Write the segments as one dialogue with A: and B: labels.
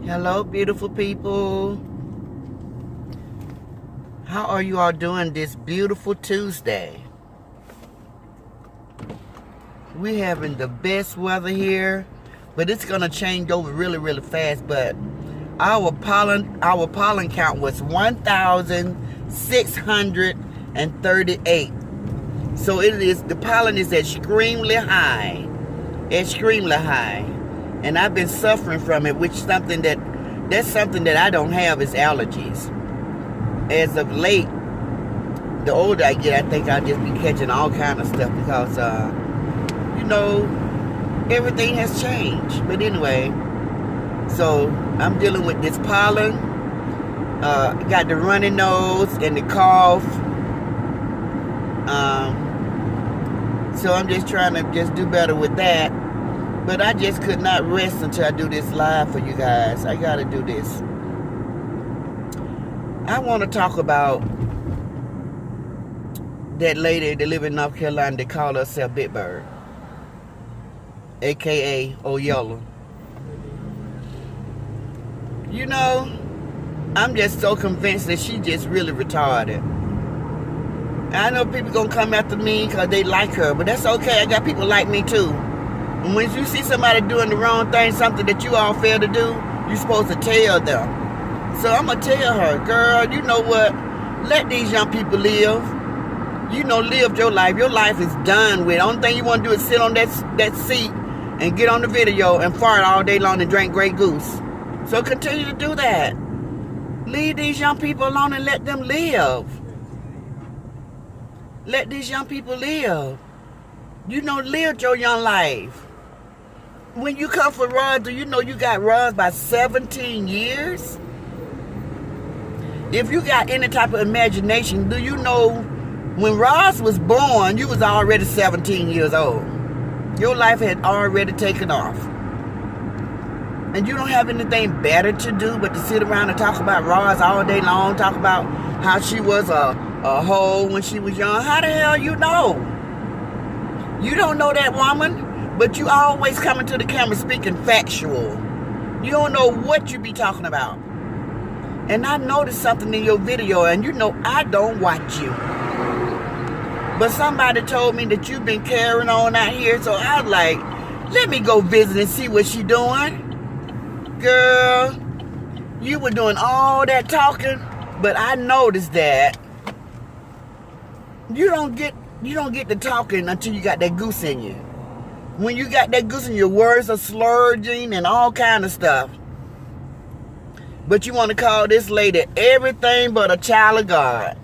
A: Hello, beautiful people. How are you all doing this beautiful Tuesday? We're having the best weather here, but it's gonna change over really, really fast. But our pollen count was 1,638. So the pollen is extremely high, and I've been suffering from it, that's something that I don't have is allergies. As of late, the older I get, I think I'll just be catching all kind of stuff because, everything has changed. But anyway, so I'm dealing with this pollen, got the runny nose and the cough. So I'm just trying to just do better with that. But I just could not rest until I do this live for you guys. I gotta do this. I want to talk about that lady that live in North Carolina that called herself Big Bird, aka Oyella. I'm just so convinced that she just really retarded. I know people gonna come after me because they like her, but that's okay. I got people like me too. And when you see somebody doing the wrong thing, something that you all fail to do, you're supposed to tell them. So I'm going to tell her, girl, you know what? Let these young people live. Live your life. Your life is done with. The only thing you want to do is sit on that seat and get on the video and fart all day long and drink Grey Goose. So continue to do that. Leave these young people alone and let them live. Let these young people live. Live your young life. When you come for Roz, do you know you got Roz by 17 years? If you got any type of imagination, do you know when Roz was born, you was already 17 years old. Your life had already taken off. And you don't have anything better to do but to sit around and talk about Roz all day long, talk about how she was a hoe when she was young. How the hell you know? You don't know that woman, but you always coming to the camera speaking factual. You don't know what you be talking about. And I noticed something in your video, and I don't watch you. But somebody told me that you've been carrying on out here, so I was like, let me go visit and see what she doing. Girl, you were doing all that talking, but I noticed that you don't get to talking until you got that goose in you. When you got that goose in your words are slurring and all kind of stuff. But you want to call this lady everything but a child of God.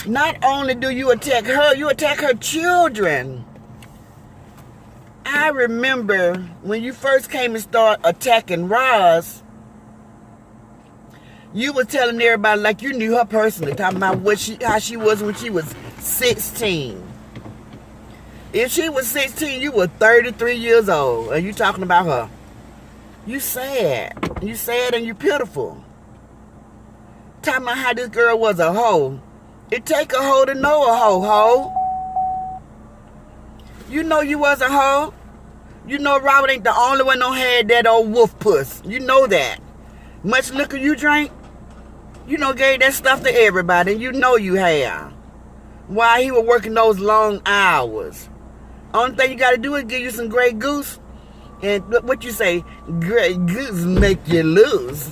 A: Not only do you attack her, you attack her children. I remember when you first came and started attacking Roz, you were telling everybody like you knew her personally, talking about how she was when she was 16. If she was 16, you were 33 years old, and you talking about her. You sad. You sad and you pitiful. Talking about how this girl was a hoe. It take a hoe to know a hoe. You know you was a hoe. You know Robert ain't the only one that had that old wolf puss. You know that. Much liquor you drank, gave that stuff to everybody, and you have. While he was working those long hours. Only thing you got to do is give you some Grey Goose. And what you say, Grey Goose make you lose.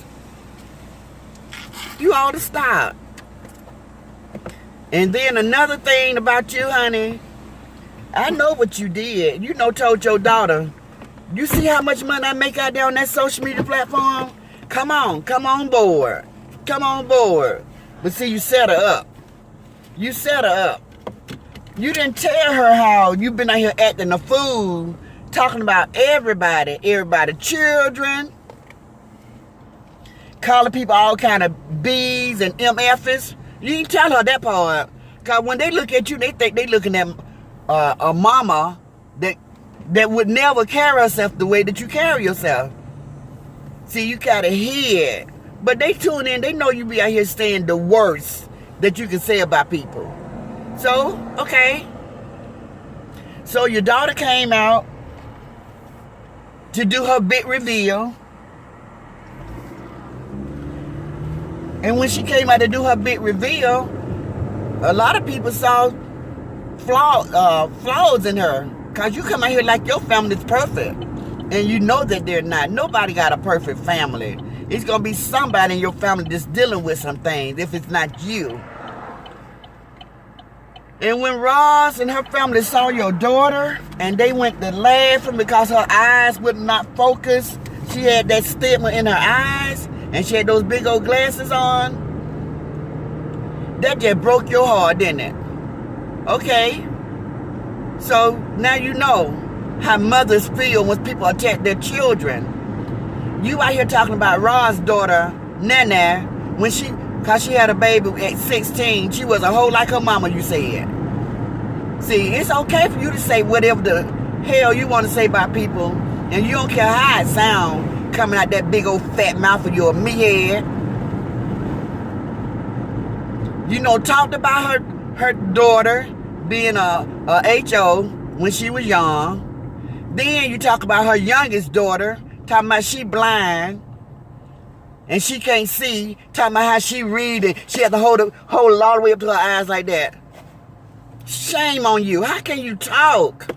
A: You ought to stop. And then another thing about you, honey. I know what you did. Told your daughter, you see how much money I make out there on that social media platform? Come on board. Come on board. But see, you set her up. You didn't tell her how you been out here acting a fool, talking about everybody, children, calling people all kind of B's and MF's. You didn't tell her that part. Because when they look at you, they think they looking at a mama that would never carry herself the way that you carry yourself. See, you got a head. But they tune in, they know you be out here saying the worst that you can say about people. So, okay. So your daughter came out to do her big reveal. And when she came out to do her big reveal, a lot of people saw flaws in her. Because you come out here like your family's perfect. And you know that they're not. Nobody got a perfect family. It's going to be somebody in your family that's dealing with some things if it's not you. And when Roz and her family saw your daughter and they went to laughing because her eyes would not focus, she had that stigma in her eyes and she had those big old glasses on, that just broke your heart, didn't it? Okay. So now you know how mothers feel when people attack their children. You out here talking about Roz's daughter, Nana, when cause she had a baby at 16, she was a whole like her mama, you said. See, it's okay for you to say whatever the hell you want to say about people, and you don't care how it sound coming out that big old fat mouth of your meathead. You know, talked about her daughter being a HO when she was young. Then you talk about her youngest daughter, talking about she blind and she can't see, talking about how she read it. She had to hold it all the way up to her eyes like that. Shame on you. How can you talk?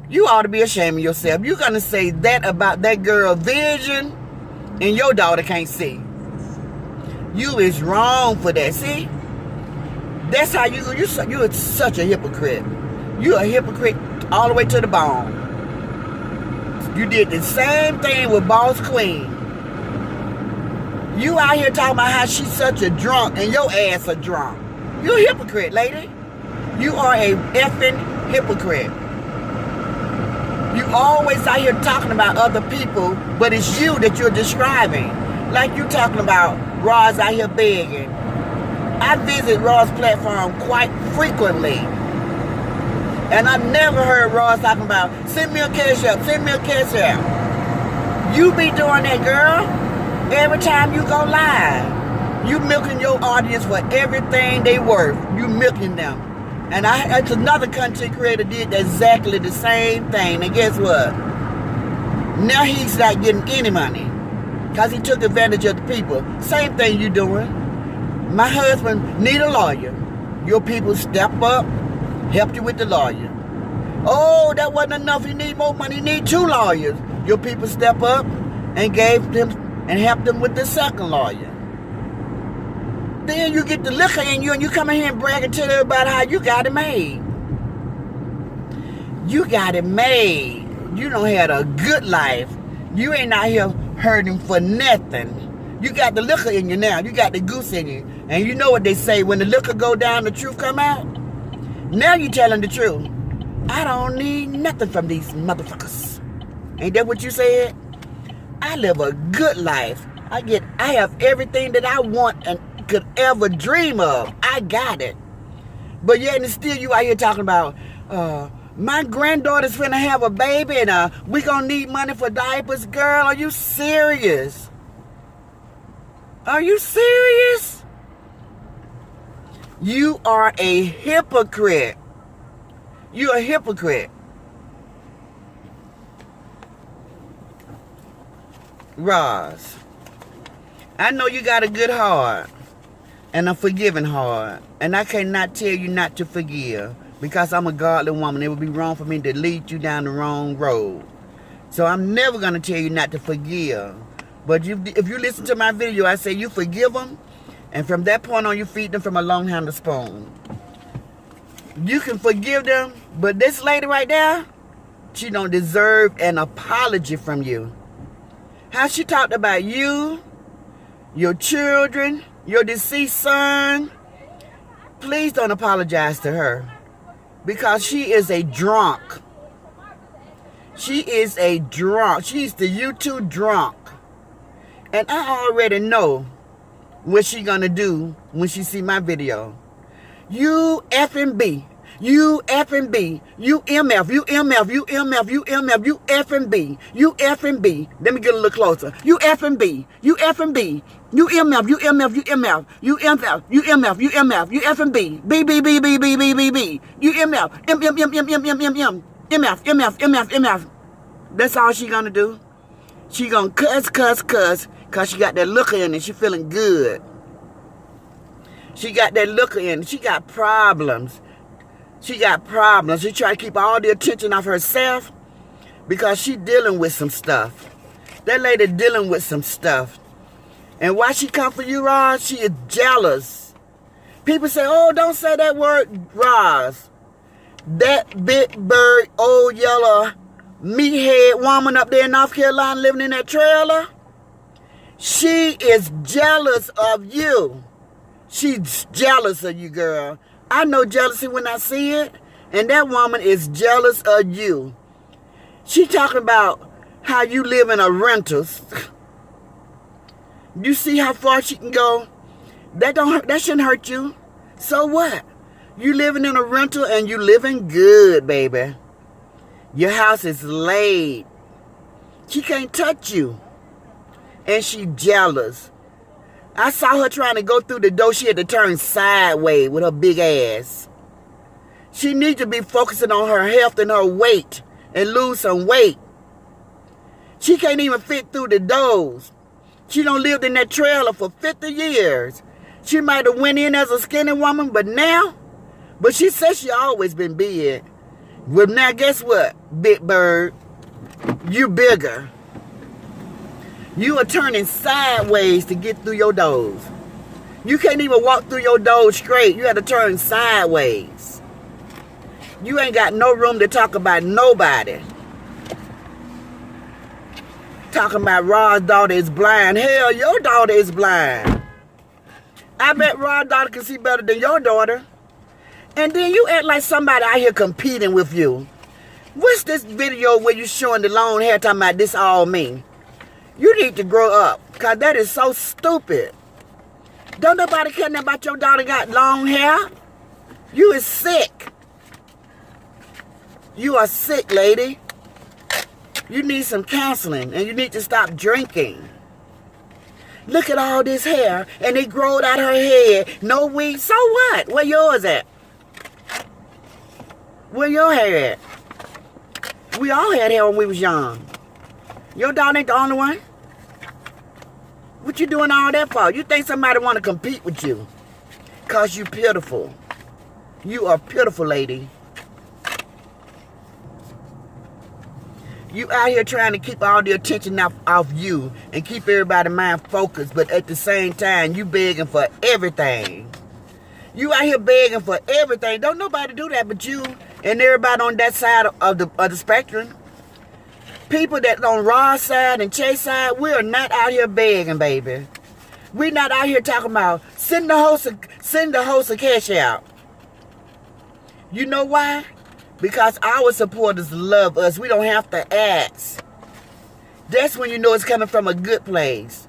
A: You ought to be ashamed of yourself. You're going to say that about that girl's vision and your daughter can't see. You is wrong for that. See? That's how you're such a hypocrite. You're a hypocrite all the way to the bone. You did the same thing with Boss Queen. You out here talking about how she's such a drunk and your ass a drunk. You're a hypocrite, lady. You are a effing hypocrite. You always out here talking about other people, but it's you that you're describing. Like you talking about Roz out here begging. I visit Roz's platform quite frequently. And I've never heard Roz talking about, send me a cash app, send me a cash app. You be doing that, girl. Every time you go live. You milking your audience for everything they worth. You milking them. And it's another content creator did exactly the same thing. And guess what? Now he's not getting any money. Because he took advantage of the people. Same thing you doing. My husband need a lawyer. Your people step up, help you with the lawyer. Oh, that wasn't enough. You need more money. You need 2 lawyers. Your people step up and gave them and helped them with the second lawyer. Then you get the liquor in you and you come in here and brag and tell everybody how you got it made. You got it made. You done had a good life. You ain't out here hurting for nothing. You got the liquor in you now. You got the goose in you. And you know what they say, when the liquor go down, the truth come out. Now you telling the truth. I don't need nothing from these motherfuckers. Ain't that what you said? I live a good life. I have everything that I want and could ever dream of. I got it. But yet and still you out here talking about, my granddaughter's finna have a baby and we gonna need money for diapers. Girl, are you serious? Are you serious? You are a hypocrite. You're a hypocrite. Roz, I know you got a good heart and a forgiving heart, and I cannot tell you not to forgive because I'm a godly woman. It would be wrong for me to lead you down the wrong road. So I'm never going to tell you not to forgive. But if you listen to my video, I say you forgive them, and from that point on, you feed them from a long-handled spoon. You can forgive them, but this lady right there, she don't deserve an apology from you. How she talked about you, your children, your deceased son. Please don't apologize to her because she is a drunk. She is a drunk. She's the YouTube drunk. And I already know what she gonna do when she see my video. You effing B. You effing B. You MF. You MF. You MF. You MF. You effing B. You effing B. Let me get a little closer. You effing B. You effing B. You MF. You MF. You MF. You MF. You MF. You MF. You effing B. B B B B B B B B. You MF. M M M M M M M M. MF. MF. MF. MF. That's all she gonna do. She gonna cuss, cause she got that looker in and she feeling good. She got that looker in. She got problems. She got problems. She try to keep all the attention off herself because she dealing with some stuff. That lady dealing with some stuff. And why she come for you, Roz? She is jealous. People say, oh, don't say that word, Roz. That big bird, old yellow meathead woman up there in North Carolina living in that trailer, she is jealous of you. She's jealous of you, girl. I know jealousy when I see it, and that woman is jealous of you. She talking about how you live in a rentals. You see how far she can go? That shouldn't hurt you. So what? You living in a rental and you living good, baby. Your house is laid. She can't touch you. And she jealous. I saw her trying to go through the door. She had to turn sideways with her big ass. She needs to be focusing on her health and her weight and lose some weight. She can't even fit through the doors. She done lived in that trailer for 50 years. She might have went in as a skinny woman, but she says she always been big. Well, now guess what, Big Bird? You bigger. You are turning sideways to get through your doors. You can't even walk through your doors straight. You have to turn sideways. You ain't got no room to talk about nobody. Talking about Rod's daughter is blind. Hell, your daughter is blind. I bet Rod's daughter can see better than your daughter. And then you act like somebody out here competing with you. What's this video where you showing the long hair talking about this all me? You need to grow up, because that is so stupid. Don't nobody care nothing about your daughter got long hair. You is sick. You are sick, lady. You need some counseling, and you need to stop drinking. Look at all this hair, and it growed out her head. No weed. So what? Where yours at? Where your hair at? We all had hair when we was young. Your daughter ain't the only one. What you doing all that for? You think somebody want to compete with you? Because you pitiful. You are pitiful, lady. You out here trying to keep all the attention off you and keep everybody's mind focused, but at the same time, you begging for everything. You out here begging for everything. Don't nobody do that but you and everybody on that side of the spectrum. People that on Rod's side and Chase side, we are not out here begging, baby. We're not out here talking about send the host a cash out. You know why? Because our supporters love us. We don't have to ask. That's when you know it's coming from a good place.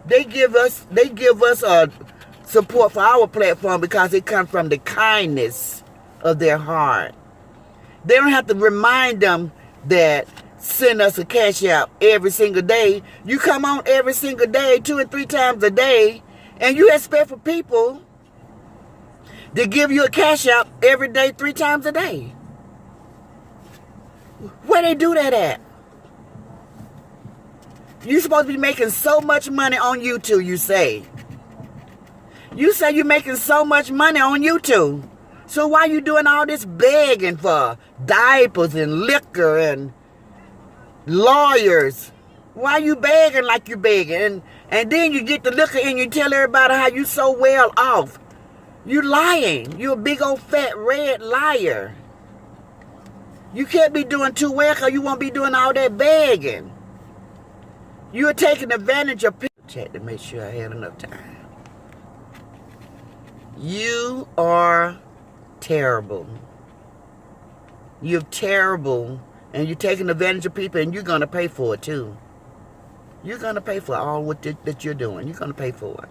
A: They give us a support for our platform because it comes from the kindness of their heart. They don't have to remind them that send us a cash out every single day. You come on every single day, 2 and 3 times a day, and you expect for people to give you a cash out every day, 3 times a day. Where they do that at? You supposed to be making so much money on YouTube, you say. You say you're making so much money on YouTube. So why you doing all this begging for diapers and liquor and lawyers? Why you begging like you begging? And then you get the liquor and you tell everybody how you so well off. You lying. You a big old fat red liar. You can't be doing too well because you won't be doing all that begging. You are taking advantage of people. Check to make sure I had enough time. You are terrible. You're terrible. And you're taking advantage of people, and you're going to pay for it too. You're going to pay for all that you're doing. You're going to pay for it.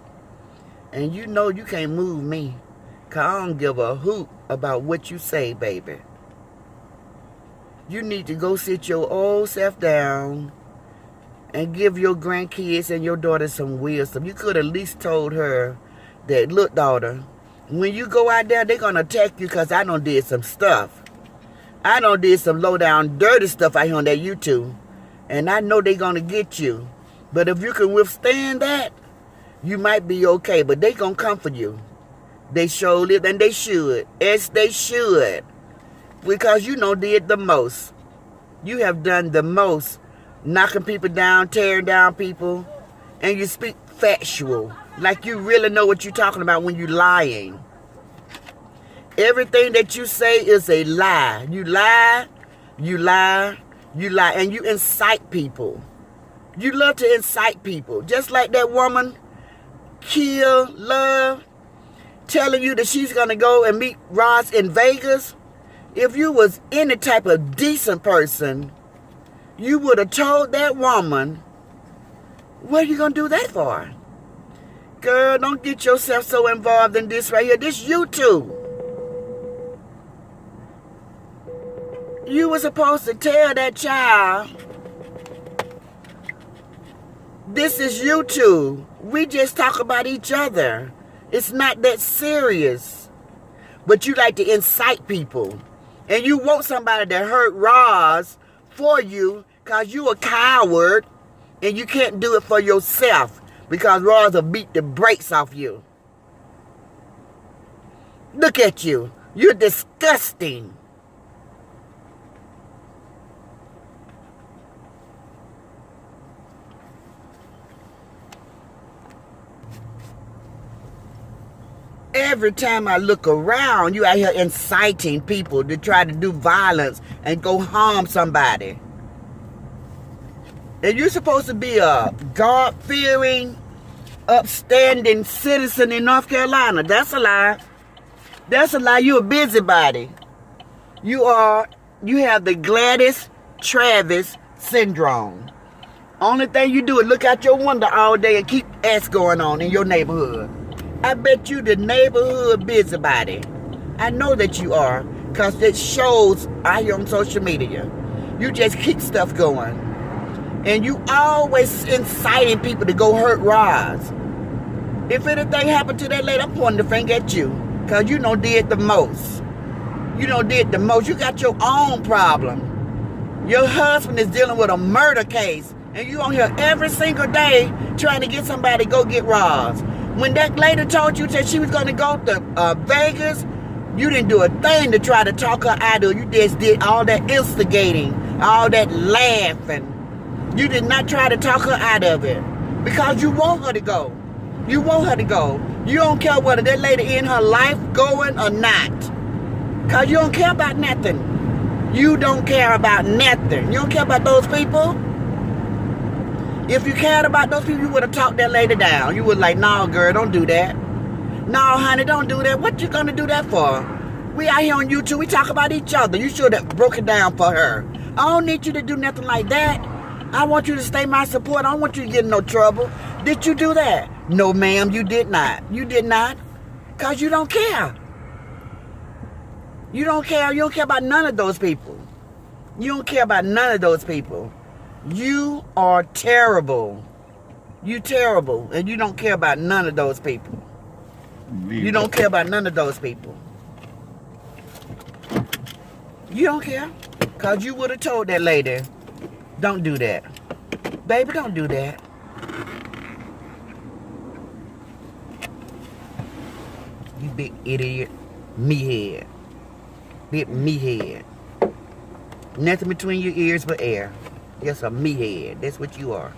A: And you know you can't move me. Because I don't give a hoot about what you say, baby. You need to go sit your old self down and give your grandkids and your daughter some wisdom. You could at least told her that, look, daughter, when you go out there, they're going to attack you because I done did some stuff. I done did some low down dirty stuff out here on that YouTube. And I know they're going to get you. But if you can withstand that, you might be okay. But they going to come for you. They surely, and they should. Yes, they should. Because you know did the most. You have done the most. Knocking people down, tearing down people. And you speak factual. Like you really know what you're talking about when you're lying. Everything that you say is a lie. You lie, you lie, you lie. And you incite people. You love to incite people. Just like that woman, Kill Love, telling you that she's going to go and meet Ross in Vegas. If you was any type of decent person, you would have told that woman, what are you going to do that for? Girl, don't get yourself so involved in this right here. This YouTube. You were supposed to tell that child, this is YouTube. We just talk about each other. It's not that serious. But you like to incite people. And you want somebody to hurt Roz for you because you a coward and you can't do it for yourself because Roz will beat the brakes off you. Look at you. You're disgusting. Every time I look around, you out here inciting people to try to do violence and go harm somebody. And you're supposed to be a God-fearing, upstanding citizen in North Carolina. That's a lie. That's a lie. You're a busybody. You have the Gladys Travis syndrome. Only thing you do is look out your window all day and keep acts going on in your neighborhood. I bet you the neighborhood busybody. I know that you are, because it shows out here on social media. You just keep stuff going. And you always inciting people to go hurt Roz. If anything happened to that lady, I'm pointing the finger at you. Because you know did the most. You know did the most. You got your own problem. Your husband is dealing with a murder case. And you on here every single day trying to get somebody to go get Roz. When that lady told you that she was going to go to Vegas, you didn't do a thing to try to talk her out of it. You just did all that instigating, all that laughing. You did not try to talk her out of it because you want her to go. You want her to go. You don't care whether that lady in her life going or not because you don't care about nothing. You don't care about nothing. You don't care about those people. If you cared about those people, you would have talked that lady down. You would like, no, girl, don't do that. No, honey, don't do that. What you going to do that for? We out here on YouTube. We talk about each other. You should have broke it down for her. I don't need you to do nothing like that. I want you to stay my support. I don't want you to get in no trouble. Did you do that? No, ma'am, you did not. You did not. Because you don't care. You don't care. You don't care about none of those people. You don't care about none of those people. You are terrible. You terrible. And you don't care about none of those people. You don't care about none of those people. You don't care. Because you would have told that lady, don't do that. Baby, don't do that. You big idiot. Me head. Big me head. Nothing between your ears but air. Yes, a me head. That's what you are.